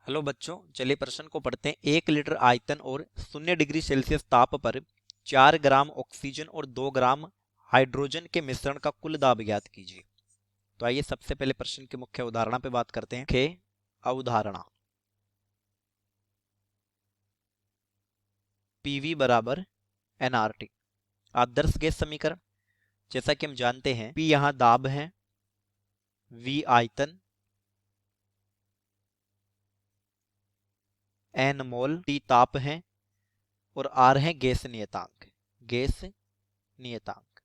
Hello बच्चों, चलिए प्रश्न को पढ़ते हैं। 1 लीटर आयतन और 0 डिग्री सेल्सियस ताप पर 4 ग्राम ऑक्सीजन और 2 ग्राम हाइड्रोजन के मिश्रण का कुल दाब ज्ञात कीजिए। तो आइए सबसे पहले प्रश्न के मुख्य अवधारणा पे बात करते हैं। मुख्य अवधारणा पीवी बराबर एनआरटी। आदर्श गैस समीकरण, जैसा कि हम जानते हैं, पी यहाँ दाब है, वी आयतन, एन मोल, टी ताप है और आर है गैस नियतांक। गैस नियतांक,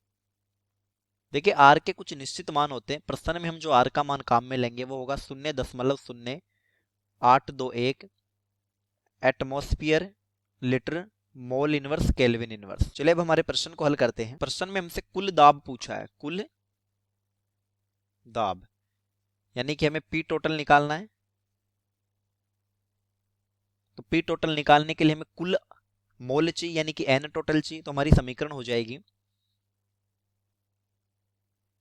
देखिए आर के कुछ निश्चित मान होते हैं। प्रश्न में हम जो आर का मान काम में लेंगे वो होगा 0.0821 atmosphere litre mole inverse kelvin inverse. चलिए अब हमारे प्रश्न को हल करते हैं। प्रश्न में हमसे कुल दाब पूछा है, कुल दाब, यानी कि हमें पी टोटल निकालना है। तो पी टोटल निकालने के लिए हमें कुल मोल चाहिए, यानी कि एन टोटल चाहिए। तो हमारी समीकरण हो जाएगी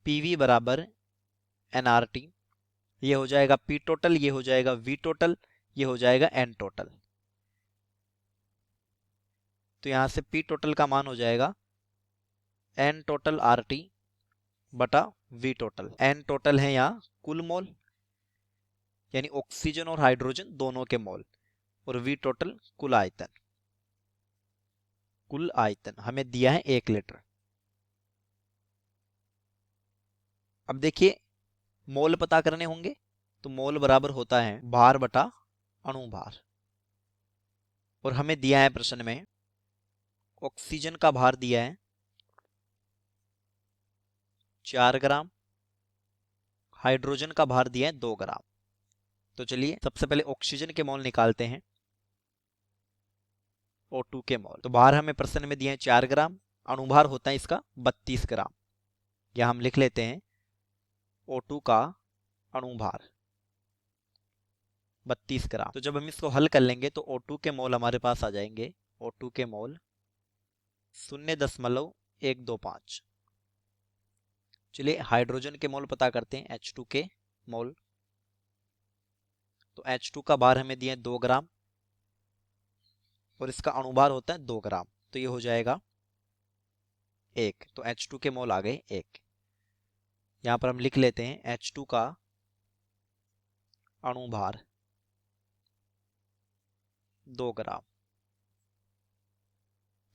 पीवी बराबर एनआरटी। ये हो जाएगा पी टोटल, ये हो जाएगा वी टोटल, ये हो जाएगा एन टोटल। तो यहां से पी टोटल का मान हो जाएगा एन टोटल आर टी बटा वी टोटल। एन टोटल है यहाँ कुल मोल, यानी ऑक्सीजन और हाइड्रोजन दोनों के मोल, और वी टोटल कुल आयतन। कुल आयतन हमें दिया है 1 लीटर। अब देखिए मोल पता करने होंगे, तो मोल बराबर होता है भार बटा अणुभार। और हमें दिया है प्रश्न में ऑक्सीजन का भार दिया है 4 ग्राम, हाइड्रोजन का भार दिया है 2 ग्राम। तो चलिए सबसे पहले ऑक्सीजन के मोल निकालते हैं, O2 के मोल। तो भार हमें प्रश्न में दिए हैं 4 ग्राम, अणुभार होता है इसका 32 ग्राम। या हम लिख लेते हैं O2 का अणुभार 32 ग्राम। तो जब हम इसको हल कर लेंगे तो O2 के मोल हमारे पास आ जाएंगे, O2 के मोल 0.125। चलिए हाइड्रोजन के मोल पता करते हैं, H2 के मोल। तो H2 का भार हमें दिए 2 ग्राम और इसका अणुभार होता है 2 ग्राम। तो ये हो जाएगा 1। तो H2 के मोल आ गए 1। यहां पर हम लिख लेते हैं H2 का अणुभार 2 ग्राम।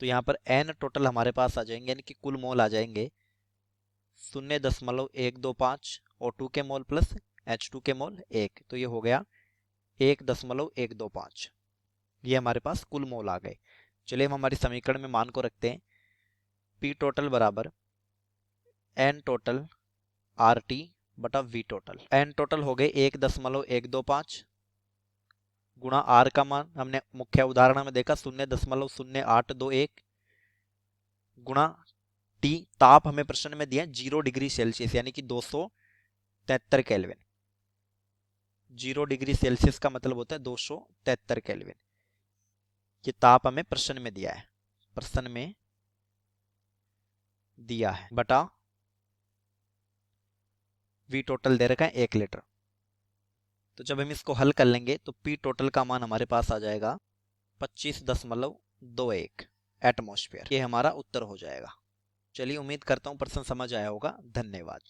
तो यहाँ पर N टोटल हमारे पास आ जाएंगे, यानी कि कुल मोल आ जाएंगे 0.125 O2 के मोल प्लस H2 के मोल 1। तो ये हो गया 1.125। ये हमारे पास कुल मोल आ गए। चलिए हम हमारी समीकरण में मान को रखते हैं। P टोटल बराबर N टोटल आर टी बटा वी टोटल। N टोटल हो गए 1.125 गुणा आर का मान हमने मुख्य उदाहरण में देखा 0.0821 गुणा टी, ताप हमें प्रश्न में दिया 0 डिग्री सेल्सियस, यानी कि 273 केल्विन। 0 डिग्री सेल्सियस का मतलब होता है 273 केल्विन। ये ताप हमें प्रश्न में दिया है, प्रश्न में दिया है, बटा वी टोटल दे रखा है 1 लीटर। तो जब हम इसको हल कर लेंगे तो पी टोटल का मान हमारे पास आ जाएगा 25.21 एटमॉस्फेयर। ये हमारा उत्तर हो जाएगा। चलिए उम्मीद करता हूँ प्रश्न समझ आया होगा। धन्यवाद।